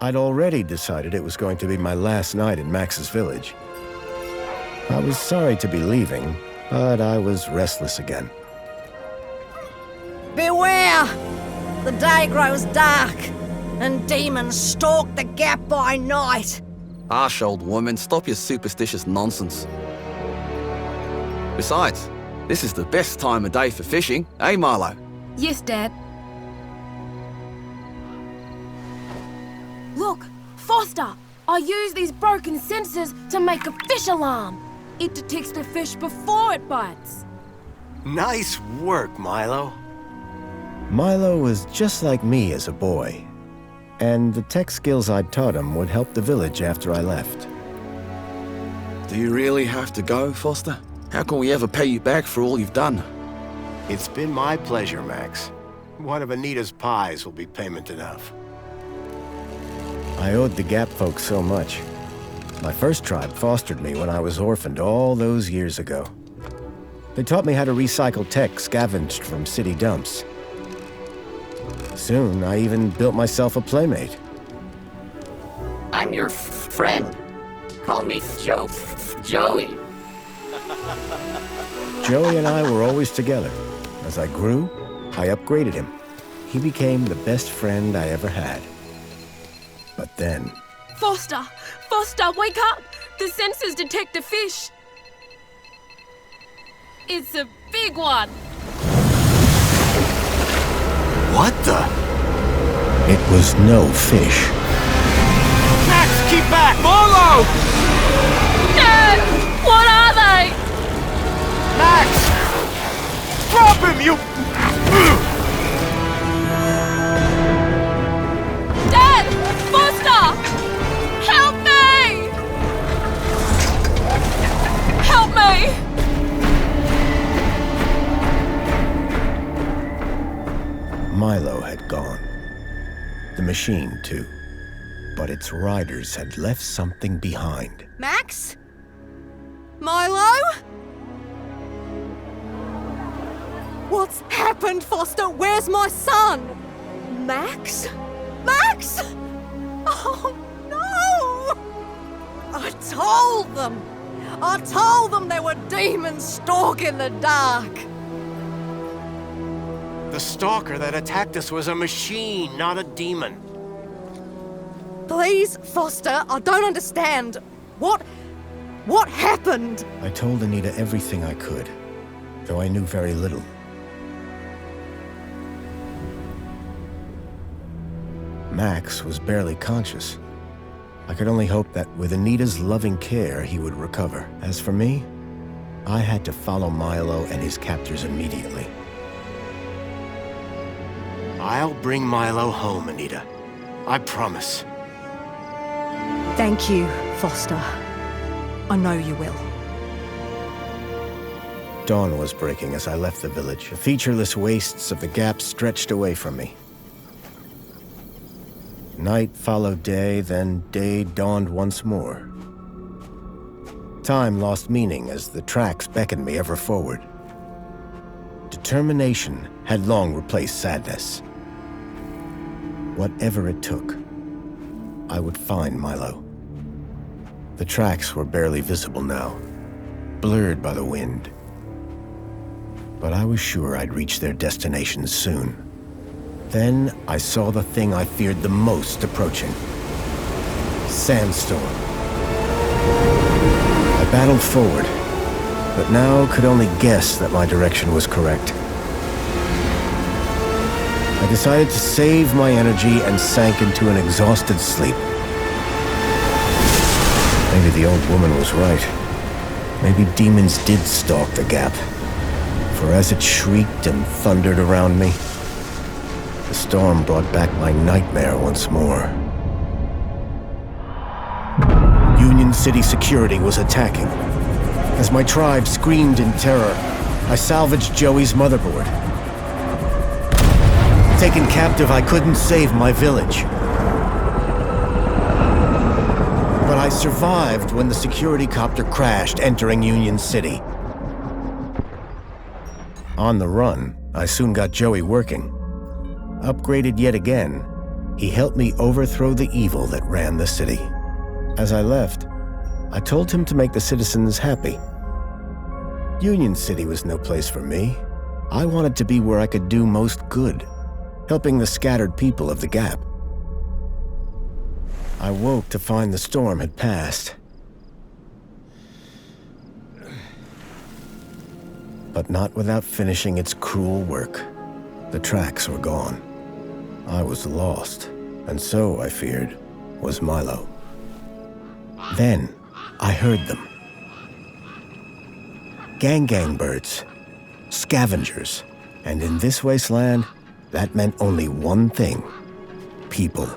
I'd already decided it was going to be my last night in Max's village. I was sorry to be leaving, but I was restless again. Beware! The day grows dark, and demons stalk the gap by night. Harsh old woman, stop your superstitious nonsense. Besides, this is the best time of day for fishing, eh, Milo? Yes, Dad. Look, Foster! I use these broken sensors to make a fish alarm. It detects the fish before it bites. Nice work, Milo. Milo was just like me as a boy, and the tech skills I'd taught him would help the village after I left. Do you really have to go, Foster? How can we ever pay you back for all you've done? It's been my pleasure, Max. One of Anita's pies will be payment enough. I owed the Gap folks so much. My first tribe fostered me when I was orphaned all those years ago. They taught me how to recycle tech scavenged from city dumps. Soon, I even built myself a playmate. I'm your friend. Call me Joey. Joey and I were always together. As I grew, I upgraded him. He became the best friend I ever had. But then... Foster! Foster, wake up! The sensors detect a fish. It's a big one. What the? It was no fish. Max, keep back! Milo! Dad! What are they? Max! Drop him, you... Dad! Foster! Help me! Help me! Milo had gone. The machine, too. But its riders had left something behind. Max? Milo? What's happened, Foster? Where's my son? Max? Max? Oh, no! I told them there were demons stalking the dark. The stalker that attacked us was a machine, not a demon. Please, Foster, I don't understand. What happened? I told Anita everything I could, though I knew very little. Max was barely conscious. I could only hope that with Anita's loving care, he would recover. As for me, I had to follow Milo and his captors immediately. I'll bring Milo home, Anita. I promise. Thank you, Foster. I know you will. Dawn was breaking as I left the village. The featureless wastes of the Gap stretched away from me. Night followed day, then day dawned once more. Time lost meaning as the tracks beckoned me ever forward. Determination had long replaced sadness. Whatever it took, I would find Milo. The tracks were barely visible now, blurred by the wind. But I was sure I'd reach their destination soon. Then I saw the thing I feared the most approaching. Sandstorm. I battled forward, but now could only guess that my direction was correct. I decided to save my energy and sank into an exhausted sleep. Maybe the old woman was right. Maybe demons did stalk the Gap. For as it shrieked and thundered around me, the storm brought back my nightmare once more. Union City security was attacking. As my tribe screamed in terror, I salvaged Joey's motherboard. Taken captive, I couldn't save my village. But I survived when the security copter crashed, entering Union City. On the run, I soon got Joey working. Upgraded yet again, He helped me overthrow the evil that ran the city. As I left, I told him to make the citizens happy. Union City was no place for me. I wanted to be where I could do most good, helping the scattered people of the Gap. I woke to find the storm had passed. But not without finishing its cruel work. The tracks were gone. I was lost, and so, I feared, was Milo. Then, I heard them. Gang birds, scavengers, and in this wasteland, that meant only one thing: people.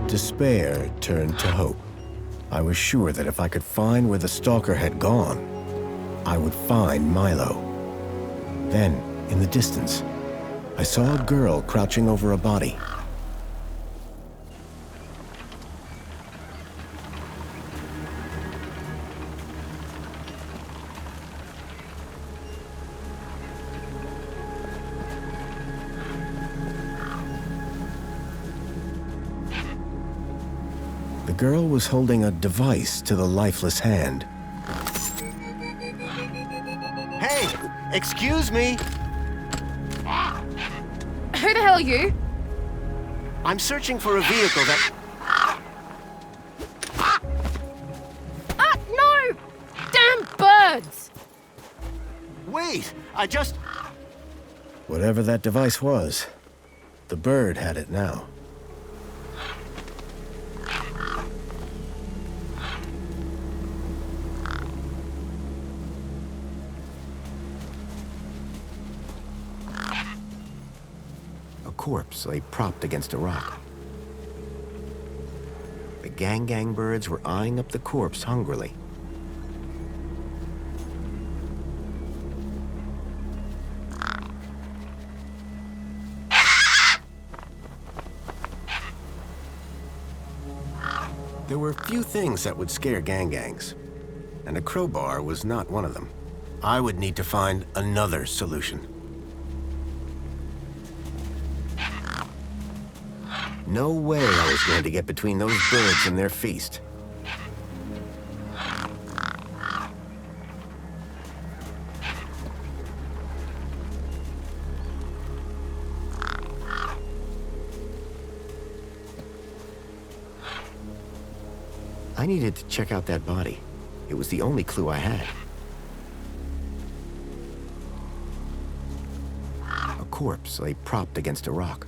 Despair turned to hope. I was sure that if I could find where the stalker had gone, I would find Milo. Then, in the distance, I saw a girl crouching over a body. The girl was holding a device to the lifeless hand. Hey! Excuse me! Who the hell are you? I'm searching for a vehicle that... Ah, no! Damn birds! Wait! I just... Whatever that device was, the bird had it now. A corpse lay propped against a rock. The gang birds were eyeing up the corpse hungrily. There were few things that would scare gangs, and a crowbar was not one of them. I would need to find another solution. No way I was going to get between those birds and their feast. I needed to check out that body. It was the only clue I had. A corpse lay propped against a rock.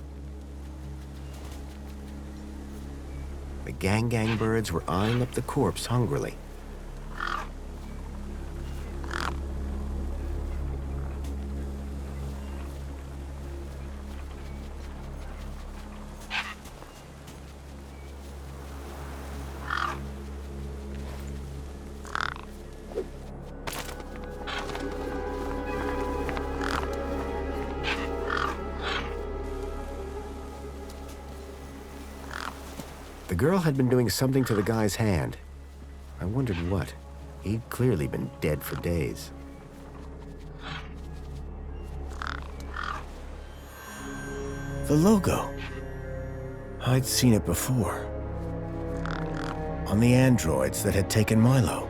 The gang birds were eyeing up the corpse hungrily. The girl had been doing something to the guy's hand. I wondered what. He'd clearly been dead for days. The logo. I'd seen it before. On the androids that had taken Milo.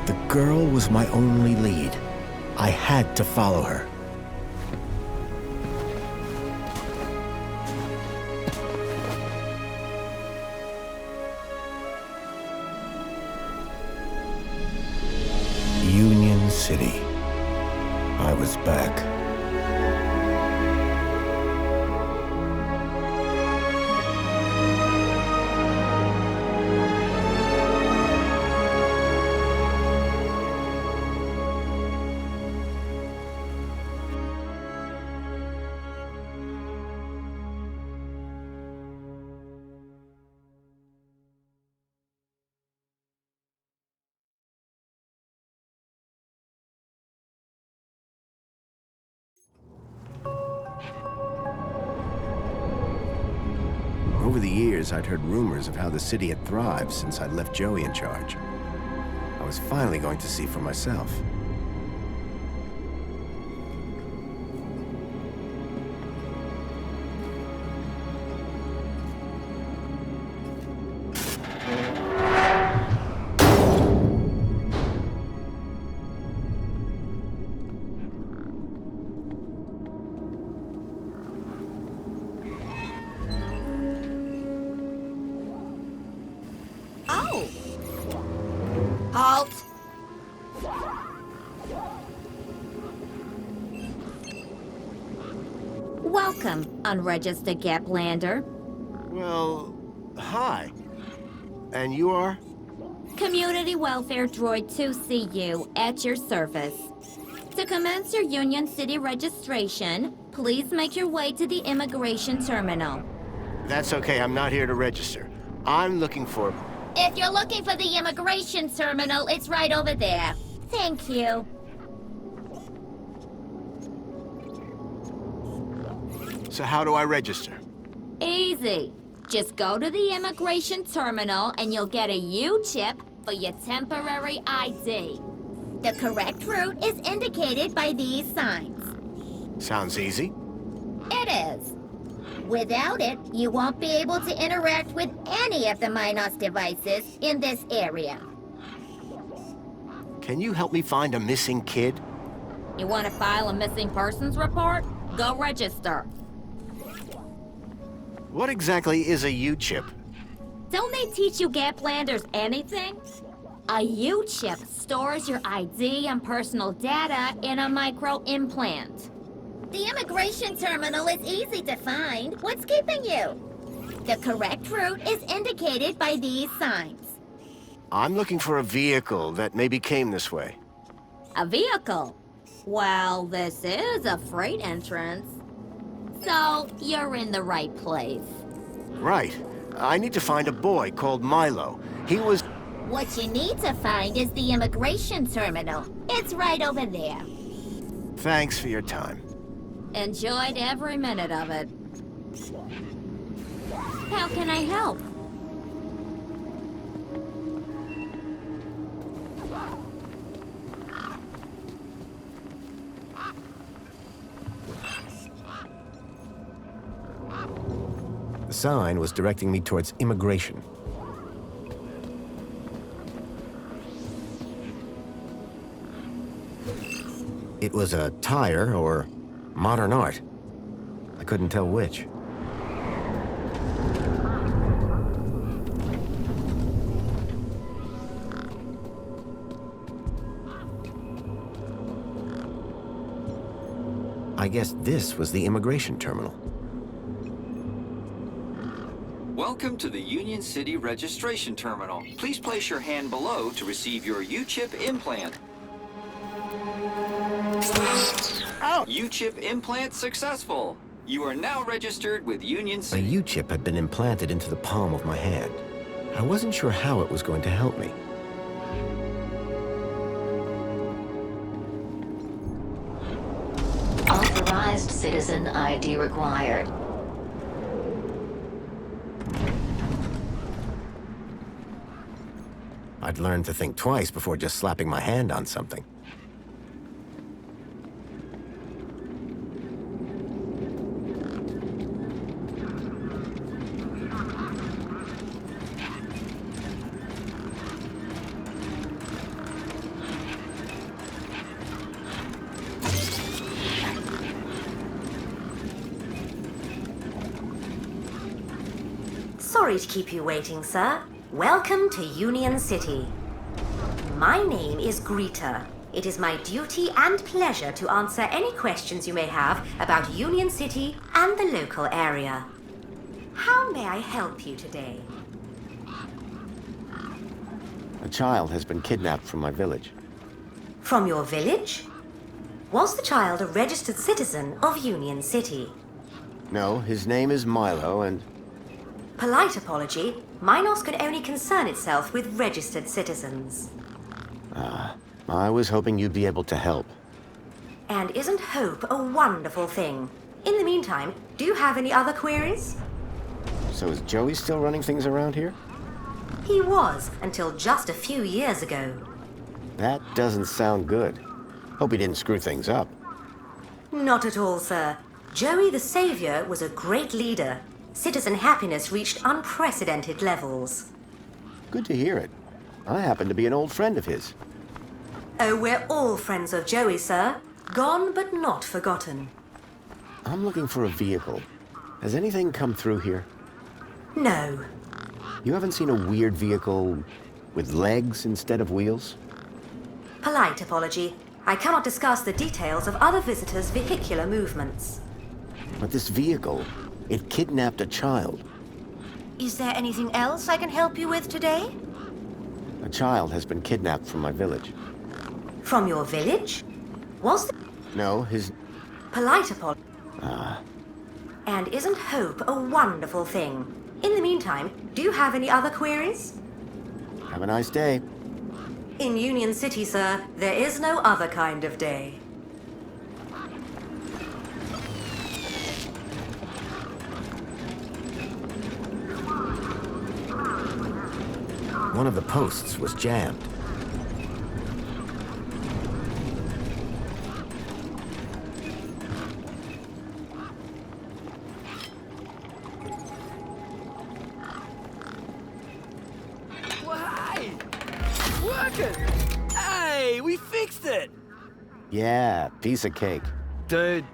The girl was my only lead. I had to follow her. Union City. I was back. years, I'd heard rumors of how the city had thrived since I'd left Joey in charge. I was finally going to see for myself. Oh! Halt! Welcome, unregistered Gaplander. Well, hi. And you are? Community Welfare Droid 2CU at your service. To commence your Union City registration, please make your way to the immigration terminal. That's okay, I'm not here to register. I'm looking for... If you're looking for the immigration terminal, it's right over there. Thank you. So how do I register? Easy. Just go to the immigration terminal and you'll get a U-chip for your temporary ID. The correct route is indicated by these signs. Sounds easy. It is. Without it, you won't be able to interact with any of the Minos devices in this area. Can you help me find a missing kid? You want to file a missing persons report? Go register. What exactly is a U-chip? Don't they teach you Gaplanders anything? A U-chip stores your ID and personal data in a micro-implant. The immigration terminal is easy to find. What's keeping you? The correct route is indicated by these signs. I'm looking for a vehicle that maybe came this way. A vehicle? Well, this is a freight entrance. So, you're in the right place. Right. I need to find a boy called Milo. He was... What you need to find is the immigration terminal. It's right over there. Thanks for your time. Enjoyed every minute of it. How can I help? The sign was directing me towards immigration. It was a tire or modern art. I couldn't tell which. I guess this was the immigration terminal. Welcome to the Union City Registration Terminal. Please place your hand below to receive your U-chip implant. U-chip implant successful. You are now registered with Union A City. U-chip had been implanted into the palm of my hand. I wasn't sure how it was going to help me. Authorized citizen ID required. I'd learned to think twice before just slapping my hand on something. Sorry to keep you waiting, sir. Welcome to Union City. My name is Greta. It is my duty and pleasure to answer any questions you may have about Union City and the local area. How may I help you today? A child has been kidnapped from my village. From your village? Was the child a registered citizen of Union City? No, his name is Milo, and Polite apology, Minos could only concern itself with registered citizens. I was hoping you'd be able to help. And isn't hope a wonderful thing? In the meantime, do you have any other queries? So is Joey still running things around here? He was, until just a few years ago. That doesn't sound good. Hope he didn't screw things up. Not at all, sir. Joey the Savior was a great leader. Citizen happiness reached unprecedented levels. Good to hear it. I happen to be an old friend of his. Oh, we're all friends of Joey, sir. Gone but not forgotten. I'm looking for a vehicle. Has anything come through here? No. You haven't seen a weird vehicle with legs instead of wheels? Polite apology. I cannot discuss the details of other visitors' vehicular movements. But this vehicle, it kidnapped a child. Is there anything else I can help you with today? A child has been kidnapped from my village. From your village? Was the... No, his... Polite apology. And isn't hope a wonderful thing? In the meantime, do you have any other queries? Have a nice day. In Union City, sir, there is no other kind of day. One of the posts was jammed. Hey! Working! Hey, we fixed it! Yeah, piece of cake. Dude,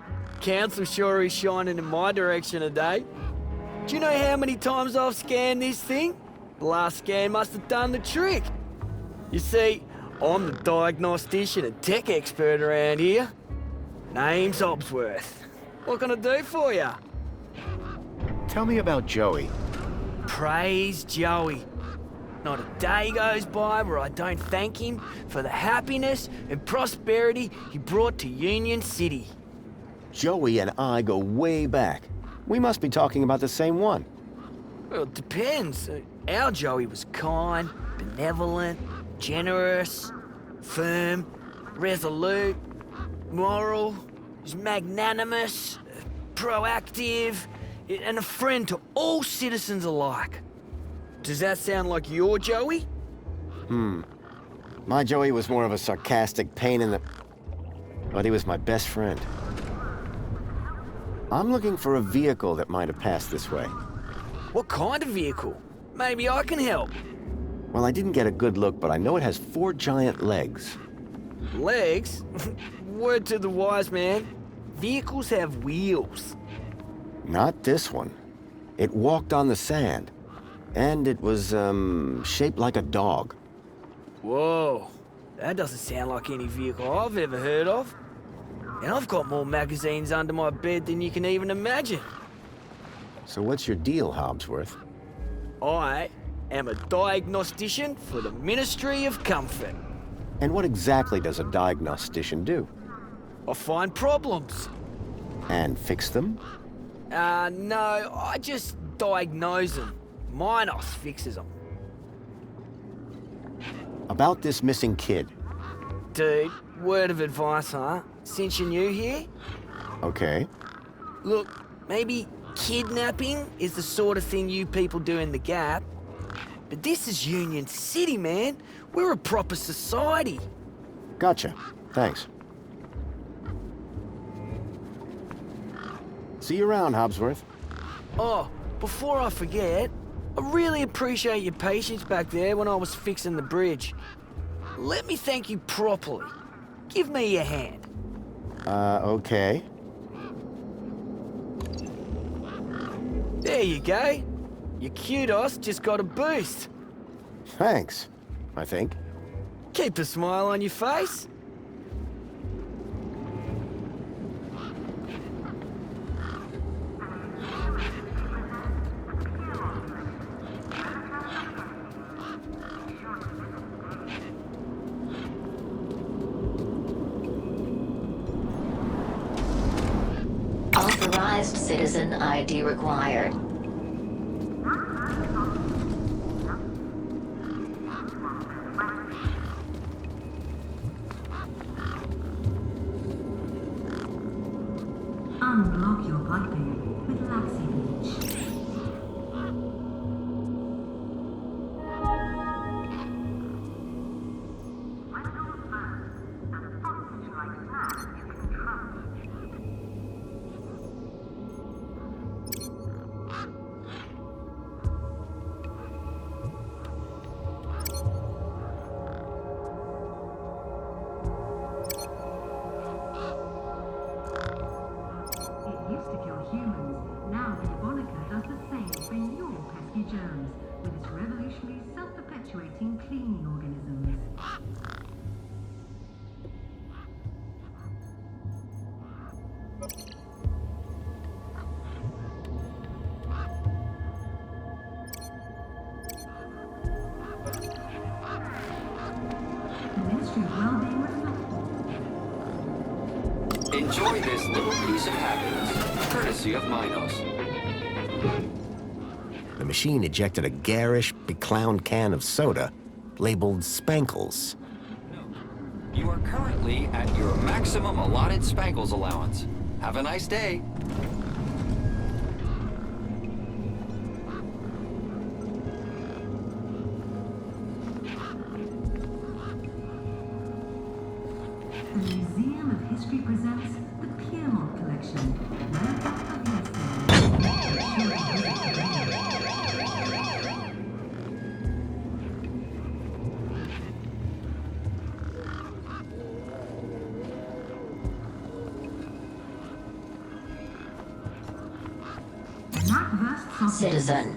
council sure is shining in my direction today. Do you know how many times I've scanned this thing? The last scan must have done the trick. You see, I'm the diagnostician and tech expert around here. Name's Hobsworth. What can I do for you? Tell me about Joey. Praise Joey. Not a day goes by where I don't thank him for the happiness and prosperity he brought to Union City. Joey and I go way back. We must be talking about the same one. Well, it depends. Our Joey was kind, benevolent, generous, firm, resolute, moral, he's magnanimous, proactive, and a friend to all citizens alike. Does that sound like your Joey? My Joey was more of a sarcastic pain in the... But he was my best friend. I'm looking for a vehicle that might have passed this way. What kind of vehicle? Maybe I can help. Well, I didn't get a good look, but I know it has 4 giant legs. Legs? Word to the wise man. Vehicles have wheels. Not this one. It walked on the sand. And it was, shaped like a dog. Whoa. That doesn't sound like any vehicle I've ever heard of. And I've got more magazines under my bed than you can even imagine. So what's your deal, Hobsworth? I am a diagnostician for the Ministry of Comfort. And what exactly does a diagnostician do? I find problems. And fix them? No, I just diagnose them. Minos fixes them. About this missing kid. Dude, word of advice, huh? Since you're new here? Okay. Look, maybe kidnapping is the sort of thing you people do in the Gap. But this is Union City, man. We're a proper society. Gotcha. Thanks. See you around, Hobsworth. Oh, before I forget, I really appreciate your patience back there when I was fixing the bridge. Let me thank you properly. Give me your hand. Okay. There you go. Your kudos just got a boost. Thanks, I think. Keep a smile on your face. Authorized citizen ID required. Unblock your piping with Laxi Beach. Enjoy this little piece of happiness, courtesy of Minos. The machine ejected a garish, beclowned can of soda labeled Spankles. You are currently at your maximum allotted Spankles allowance. Have a nice day. The Museum of History presents the Piedmont Collection. Citizen,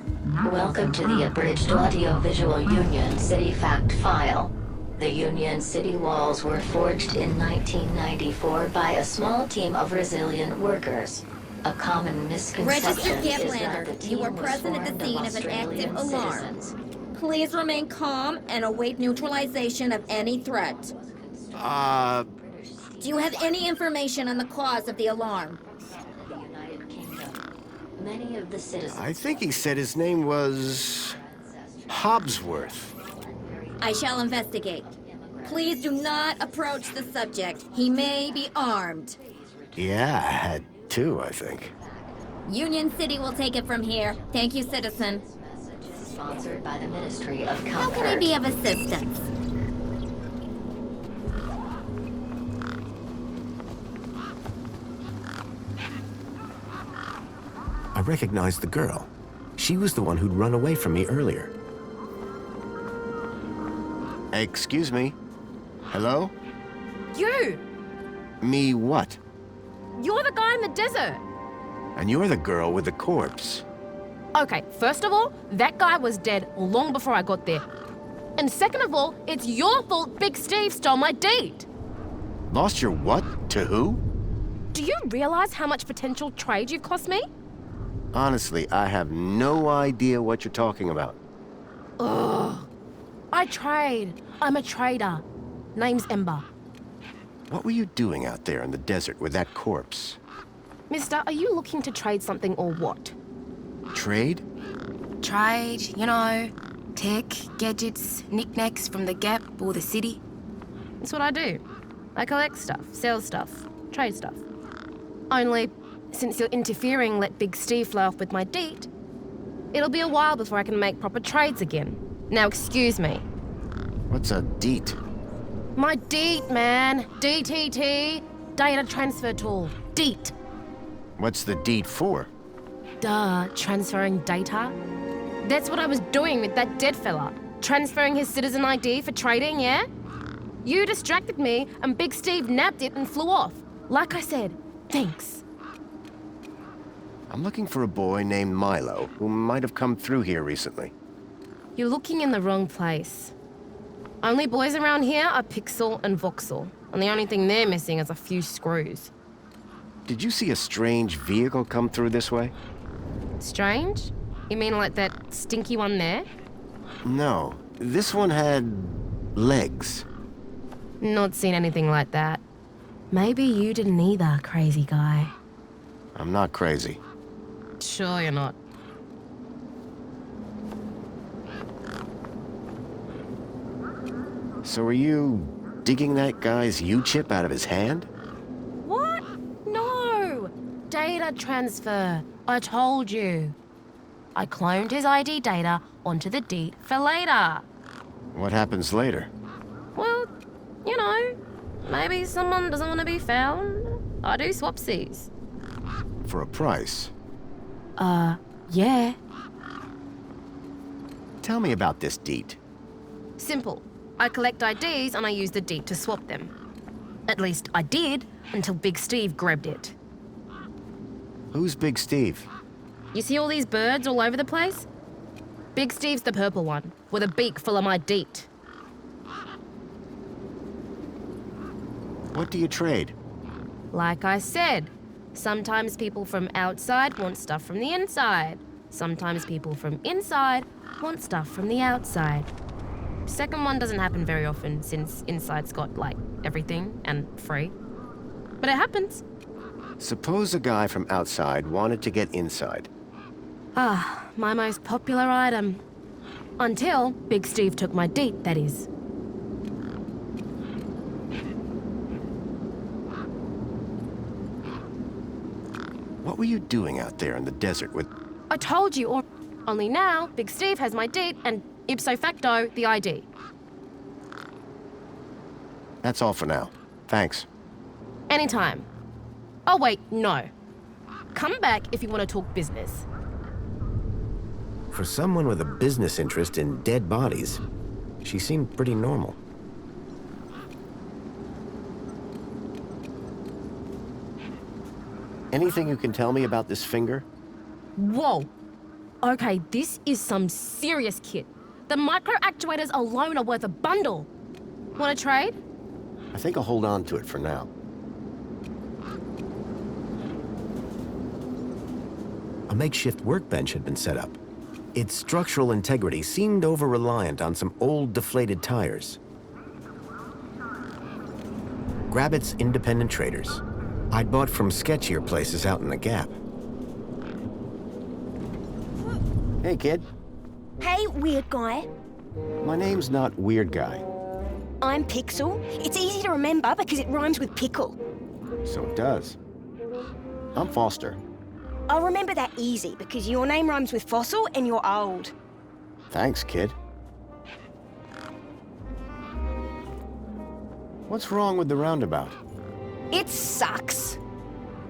welcome to the Abridged Audio-Visual Union City Fact File. The Union City walls were forged in 1994 by a small team of resilient workers. A common misconception Registered is that the Gaplander, team you were was present at formed the scene of of an active Australian alarm. citizens. Please remain calm and await neutralization of any threat. Do you have any information on the cause of the alarm? The United Kingdom. Many of the citizens... I think he said his name was... Hobbsworth. I shall investigate. Please do not approach the subject. He may be armed. Yeah, I had two, I think. Union City will take it from here. Thank you, citizen. Sponsored by the Ministry of Comfort. How can I be of assistance? I recognized the girl. She was the one who'd run away from me earlier. Excuse me? Hello? You! Me what? You're the guy in the desert! And you're the girl with the corpse. Okay, first of all, that guy was dead long before I got there. And second of all, it's your fault Big Steve stole my deed. Lost your what? To who? Do you realize how much potential trade you've cost me? Honestly, I have no idea what you're talking about. Ugh. I trade. I'm a trader. Name's Ember. What were you doing out there in the desert with that corpse? Mister, are you looking to trade something or what? Trade? Trade, you know, tech, gadgets, knickknacks from the Gap or the city. That's what I do. I collect stuff, sell stuff, trade stuff. Only, since you're interfering, let Big Steve fly off with my deed, it'll be a while before I can make proper trades again. Now, excuse me. What's a deet? My DEET, man. DTT. Data transfer tool. DEET. What's the deed for? Duh, transferring data. That's what I was doing with that dead fella. Transferring his citizen ID for trading, yeah? You distracted me, and Big Steve nabbed it and flew off. Like I said, thanks. I'm looking for a boy named Milo who might have come through here recently. You're looking in the wrong place. Only boys around here are Pixel and Voxel, and the only thing they're missing is a few screws. Did you see a strange vehicle come through this way? Strange? You mean like that stinky one there? No, this one had legs. Not seen anything like that. Maybe you didn't either, crazy guy. I'm not crazy. Sure you're not. So are you digging that guy's U-chip out of his hand? What? No! Data transfer. I told you. I cloned his ID data onto the DEET for later. What happens later? Well, you know, maybe someone doesn't want to be found. I do swapsies. For a price? Yeah. Tell me about this DEET. Simple. I collect IDs and I use the DEET to swap them. At least I did, until Big Steve grabbed it. Who's Big Steve? You see all these birds all over the place? Big Steve's the purple one, with a beak full of my DEET. What do you trade? Like I said, sometimes people from outside want stuff from the inside. Sometimes people from inside want stuff from the outside. Second one doesn't happen very often since inside's got, like, everything and free. But it happens. Suppose a guy from outside wanted to get inside. Ah, my most popular item. Until Big Steve took my deed, that is. What were you doing out there in the desert with... I told you, or only now, Big Steve has my deed and ipso facto, the ID. That's all for now. Thanks. Anytime. Oh wait, no. Come back if you want to talk business. For someone with a business interest in dead bodies, she seemed pretty normal. Anything you can tell me about this finger? Whoa. Okay, this is some serious kit. The micro actuators alone are worth a bundle. Want to trade? I think I'll hold on to it for now. A makeshift workbench had been set up. Its structural integrity seemed over-reliant on some old deflated tires. Grabbit's Independent Traders. I'd bought from sketchier places out in the Gap. Hey, kid. Hey, weird guy. My name's not Weird Guy. I'm Pixel. It's easy to remember because it rhymes with pickle. So it does. I'm Foster. I'll remember that easy because your name rhymes with fossil and you're old. Thanks, kid. What's wrong with the roundabout? It sucks.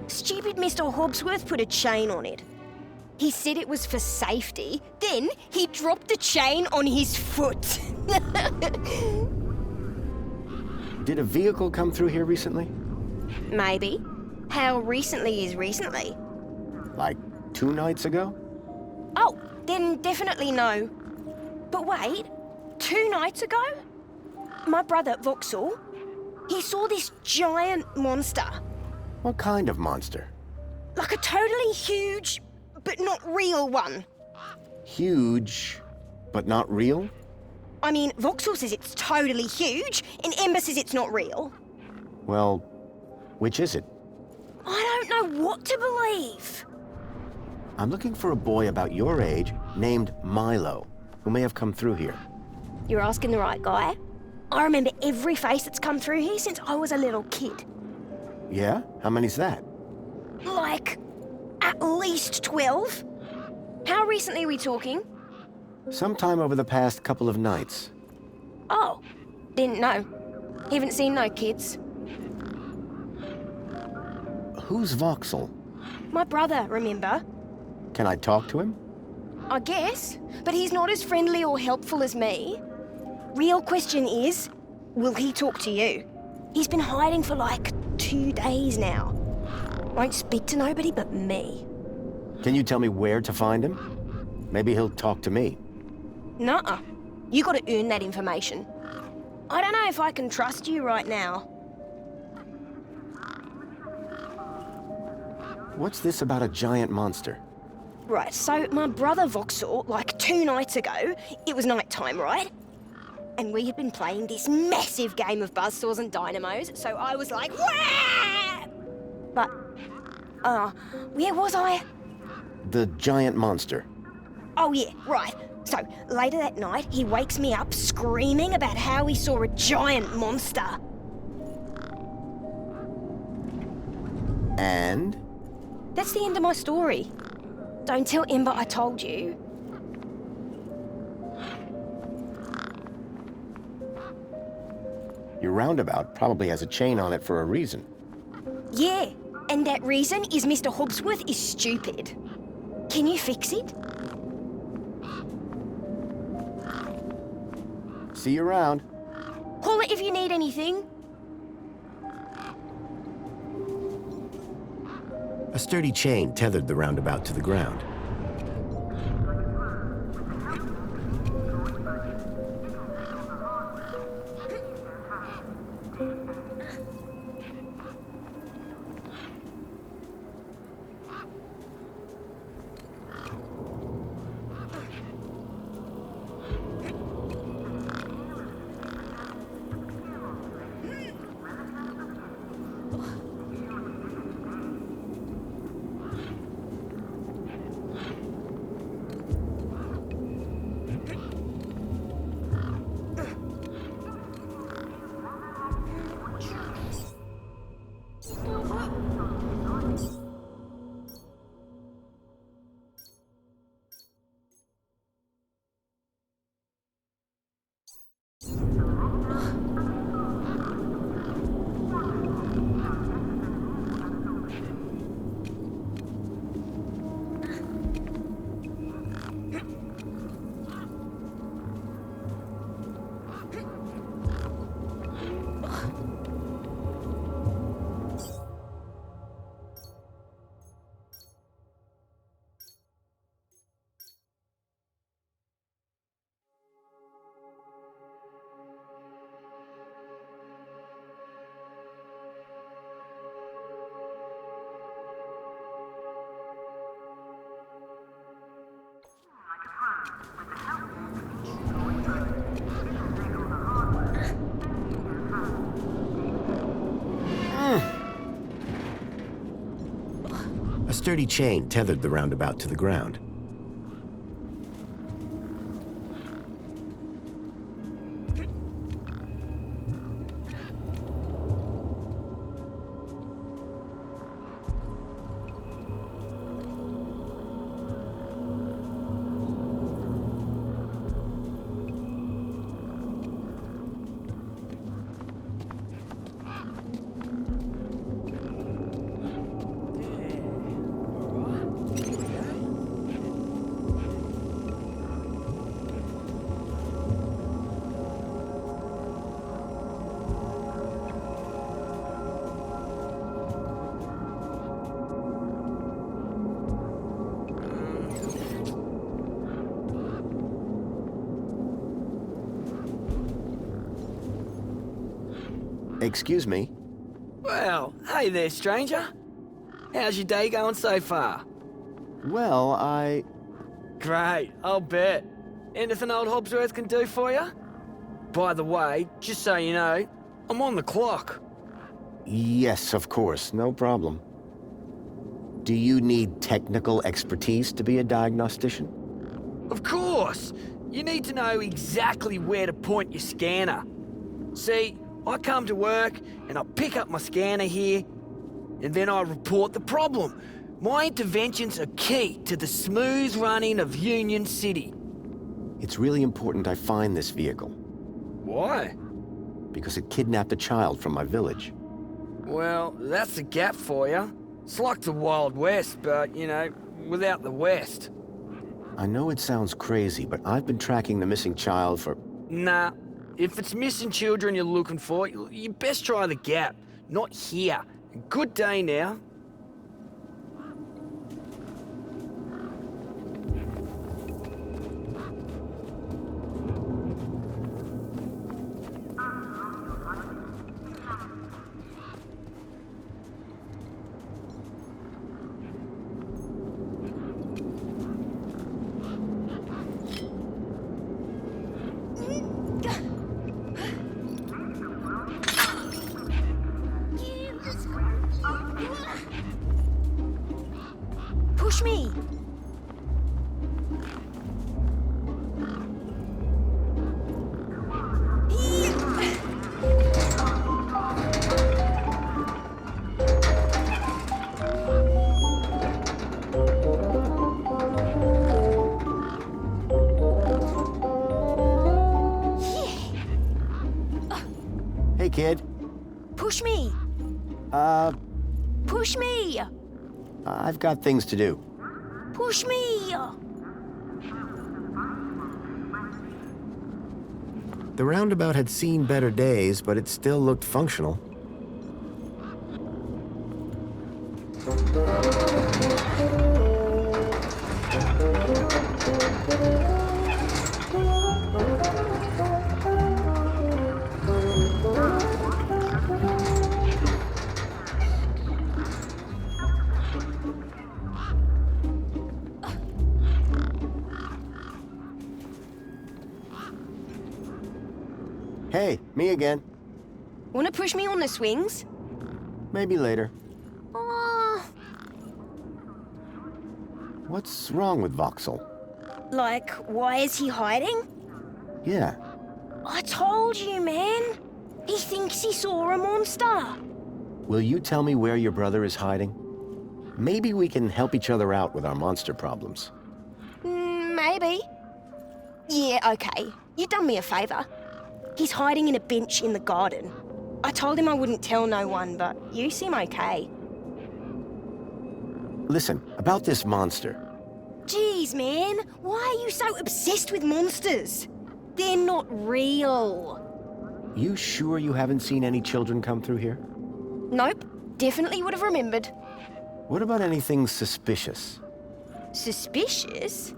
Stupid Mr. Hobbsworth put a chain on it. He said it was for safety, then he dropped the chain on his foot. Did a vehicle come through here recently? Maybe. How recently is recently? Like 2 nights ago? Oh, then definitely no. But wait, 2 nights ago? My brother, Vauxhall, he saw this giant monster. What kind of monster? Like a totally huge, but not real one. Huge, but not real? I mean, Vauxhall says it's totally huge, and Ember says it's not real. Well, which is it? I don't know what to believe. I'm looking for a boy about your age named Milo, who may have come through here. You're asking the right guy. I remember every face that's come through here since I was a little kid. Yeah? How many's that? Like, at least 12. How recently are we talking? Sometime over the past couple of nights. Oh, then no. Haven't seen no kids. Who's Vauxhall? My brother, remember? Can I talk to him? I guess, but he's not as friendly or helpful as me. Real question is, will he talk to you? He's been hiding for like 2 days now. Won't speak to nobody but me. Can you tell me where to find him? Maybe he'll talk to me. Nuh-uh. You gotta earn that information. I don't know if I can trust you right now. What's this about a giant monster? Right, so my brother Vauxhall, like 2 nights ago, it was night time, right? And we had been playing this massive game of buzzsaws and dynamos, so I was like, wah! But, where was I? The giant monster. Oh yeah, right. So, later that night, he wakes me up screaming about how he saw a giant monster. And? That's the end of my story. Don't tell Ember I told you. Your roundabout probably has a chain on it for a reason. Yeah, and that reason is Mr. Hobbsworth is stupid. Can you fix it? See you around. Call it if you need anything. A sturdy chain tethered the roundabout to the ground. sturdy chain tethered the roundabout to the ground. Excuse me? Well, hey there, stranger. How's your day going so far? Well, Great, I'll bet. Anything old Hobsworth can do for you? By the way, just so you know, I'm on the clock. Yes, of course, no problem. Do you need technical expertise to be a diagnostician? Of course! You need to know exactly where to point your scanner. See, I come to work and I pick up my scanner here, and then I report the problem. My interventions are key to the smooth running of Union City. It's really important I find this vehicle, Why? because it kidnapped a child from my village. Well, that's a gap for you. It's like the Wild West, but, you know, without the West. I know it sounds crazy, but I've been tracking the missing child for... Nah, if it's missing children you're looking for, you best try the Gap, not here. Good day now. Push me! Hey, kid. Push me! Push me! I've got things to do. Push me! The roundabout had seen better days, but it still looked functional. Hey, me again. Wanna push me on the swings? Maybe later. Oh, What's wrong with Voxel? like, why is he hiding? Yeah, I told you, man. He thinks he saw a monster. will you tell me where your brother is hiding? Maybe we can help each other out with our monster problems. Maybe. Yeah, okay. You done me a favor. He's hiding in a bench in the garden. I told him I wouldn't tell no one, but you seem okay. Listen, about this monster. Jeez, man. Why are you so obsessed with monsters? They're not real. You sure you haven't seen any children come through here? Nope. Definitely would have remembered. What about anything suspicious? Suspicious?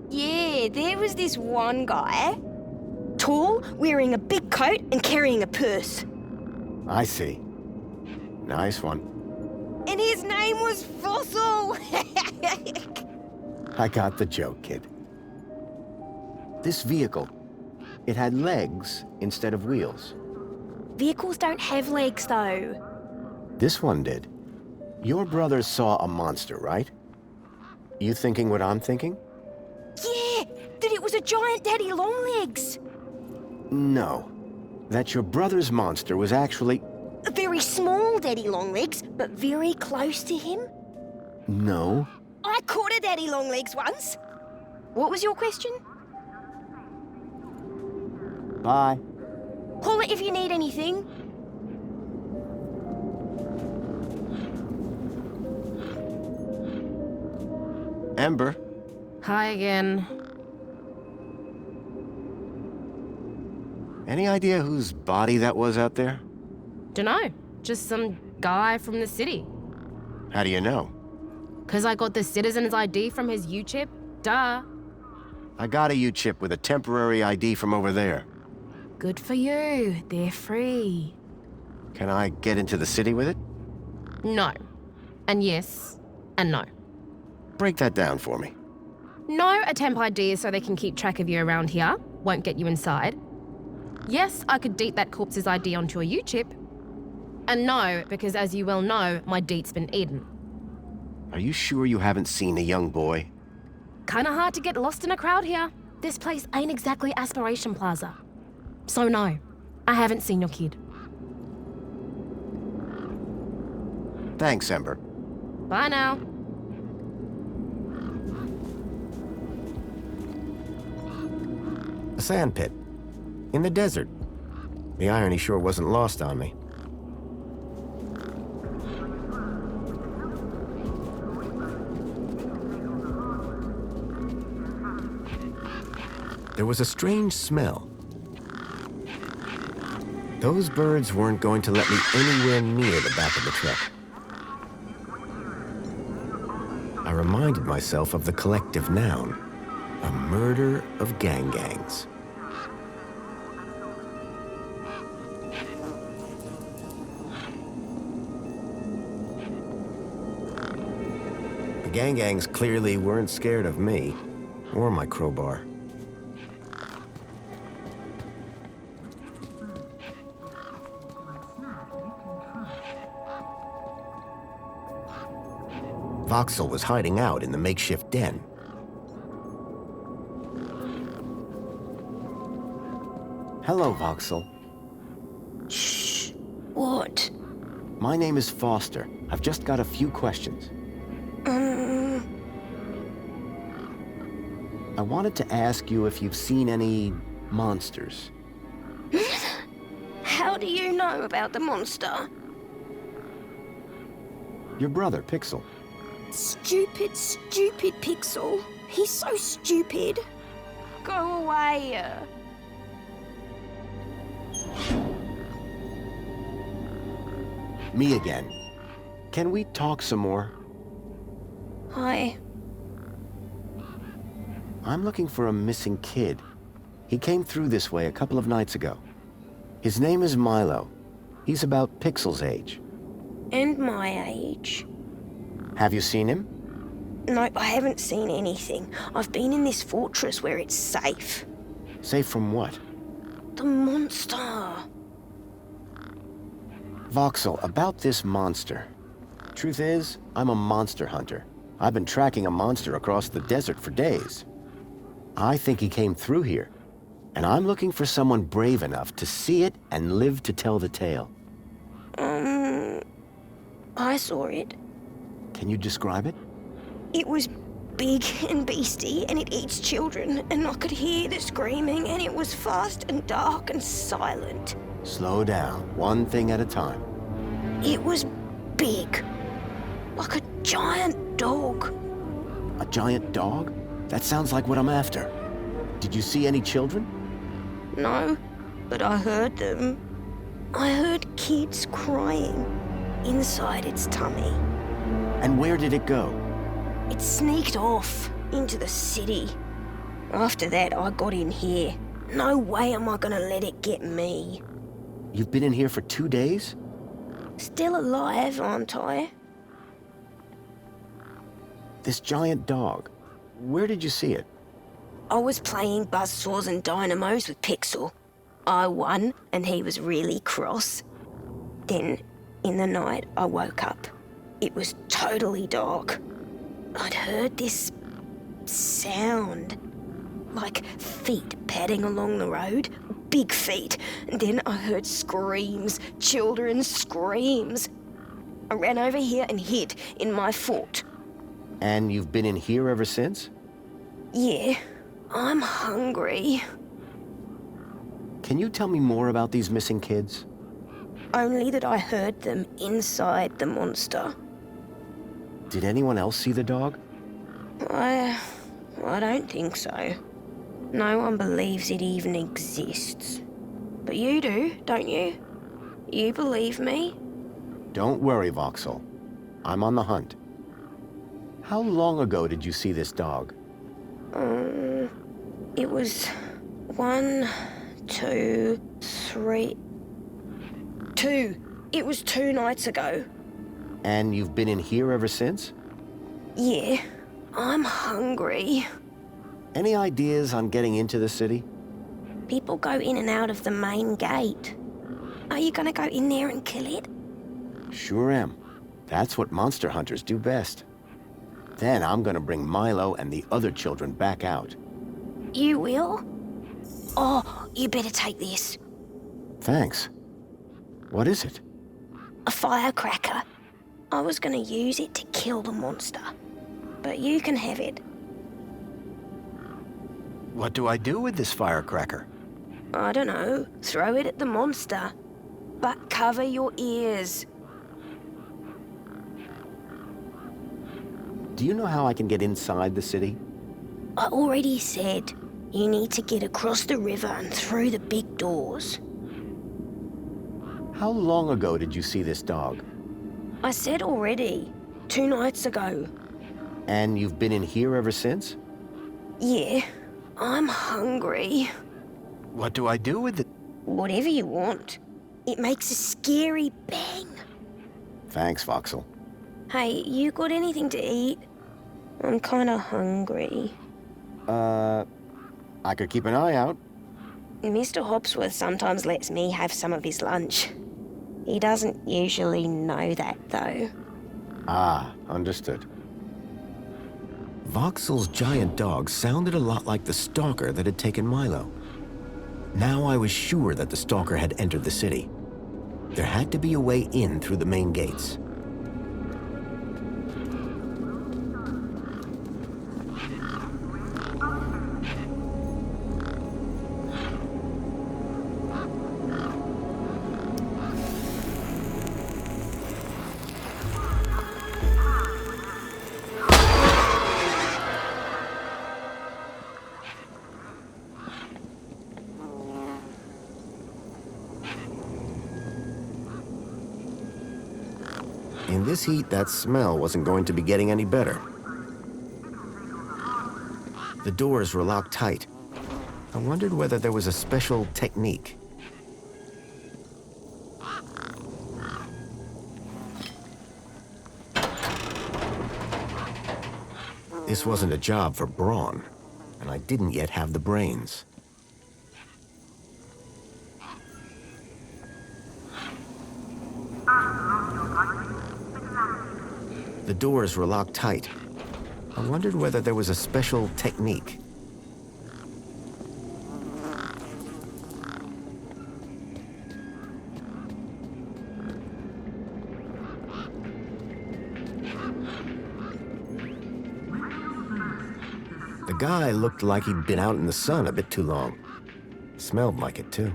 Yeah, there was this one guy. Tall, wearing a big coat and carrying a purse. I see. Nice one. And his name was Fossil! I got the joke, kid. This vehicle, it had legs instead of wheels. Vehicles don't have legs, though. This one did. Your brother saw a monster, right? You thinking what I'm thinking? Yeah, that it was a giant daddy longlegs. No. That your brother's monster was actually... A very small daddy longlegs, but very close to him. No. I caught a daddy longlegs once. What was your question? Bye. Call it if you need anything. Ember, Hi again. any idea whose body that was out there? Dunno. Just some guy from the city. How do you know? 'Cause I got the citizen's ID from his U-chip. Duh. I got a U-chip with a temporary ID from over there. Good for you. They're free. Can I get into the city with it? No. And yes. And no. Break that down for me. No, a temp ID is so they can keep track of you around here. Won't get you inside. Yes, I could deet that corpse's ID onto a U-chip. And no, because as you well know, my deet's been eaten. Are you sure you haven't seen a young boy? Kinda hard to get lost in a crowd here. This place ain't exactly Aspiration Plaza. So no, I haven't seen your kid. Thanks, Ember. Bye now. A sand pit. In the desert. The irony sure wasn't lost on me. There was a strange smell. Those birds weren't going to let me anywhere near the back of the truck. I reminded myself of the collective noun, a murder of gangs. The gangs clearly weren't scared of me or my crowbar. Voxel was hiding out in the makeshift den. Hello, Voxel. Shh. What? My name is Foster. I've just got a few questions. I wanted to ask you if you've seen any monsters. How do you know about the monster? Your brother, Pixel. Stupid, stupid Pixel. He's so stupid. Go away. Me again. Can we talk some more? Hi. I'm looking for a missing kid. He came through this way a couple of nights ago. His name is Milo. He's about Pixel's age. And my age. Have you seen him? Nope, I haven't seen anything. I've been in this fortress where it's safe. Safe from what? The monster. Voxel, about this monster. Truth is, I'm a monster hunter. I've been tracking a monster across the desert for days. I think he came through here, and I'm looking for someone brave enough to see it and live to tell the tale. I saw it. Can you describe it? It was big and beastie, and it eats children, and I could hear the screaming, and it was fast and dark and silent. Slow down, one thing at a time. It was big, like a giant dog. A giant dog? That sounds like what I'm after. Did you see any children? No, but I heard them. I heard kids crying inside its tummy. And where did it go? It sneaked off into the city. After that, I got in here. No way am I gonna let it get me. You've been in here for 2 days? Still alive, aren't I? This giant dog. Where did you see it? I was playing buzzsaws and dynamos with Pixel. I won, and he was really cross. Then, in the night, I woke up. It was totally dark. I'd heard this sound, like feet padding along the road, big feet, and then I heard screams, children's screams. I ran over here and hid in my fort. And you've been in here ever since? Yeah, I'm hungry. Can you tell me more about these missing kids? Only that I heard them inside the monster. Did anyone else see the dog? I don't think so. No one believes it even exists. But you do, don't you? You believe me? Don't worry, Voxel. I'm on the hunt. How long ago did you see this dog? It was 1, 2, 3... 2. It was 2 nights ago. And you've been in here ever since? Yeah, I'm hungry. Any ideas on getting into the city? People go in and out of the main gate. Are you gonna go in there and kill it? Sure am. That's what monster hunters do best. Then I'm gonna bring Milo and the other children back out. You will? Oh, you better take this. Thanks. What is it? A firecracker. I was gonna use it to kill the monster. But you can have it. What do I do with this firecracker? I don't know. Throw it at the monster. But cover your ears. Do you know how I can get inside the city? I already said you need to get across the river and through the big doors. How long ago did you see this dog? I said already. 2 nights ago. And you've been in here ever since? Yeah, I'm hungry. What do I do with it? Whatever you want. It makes a scary bang. Thanks, Voxel. Hey, you got anything to eat? I'm kinda hungry. I could keep an eye out. Mr. Hopsworth sometimes lets me have some of his lunch. He doesn't usually know that, though. Ah, understood. Voxel's giant dog sounded a lot like the stalker that had taken Milo. Now I was sure that the stalker had entered the city. There had to be a way in through the main gates. In this heat, that smell wasn't going to be getting any better. The doors were locked tight. I wondered whether there was a special technique. This wasn't a job for brawn, and I didn't yet have the brains. The doors were locked tight. I wondered whether there was a special technique. The guy looked like he'd been out in the sun a bit too long. Smelled like it, too.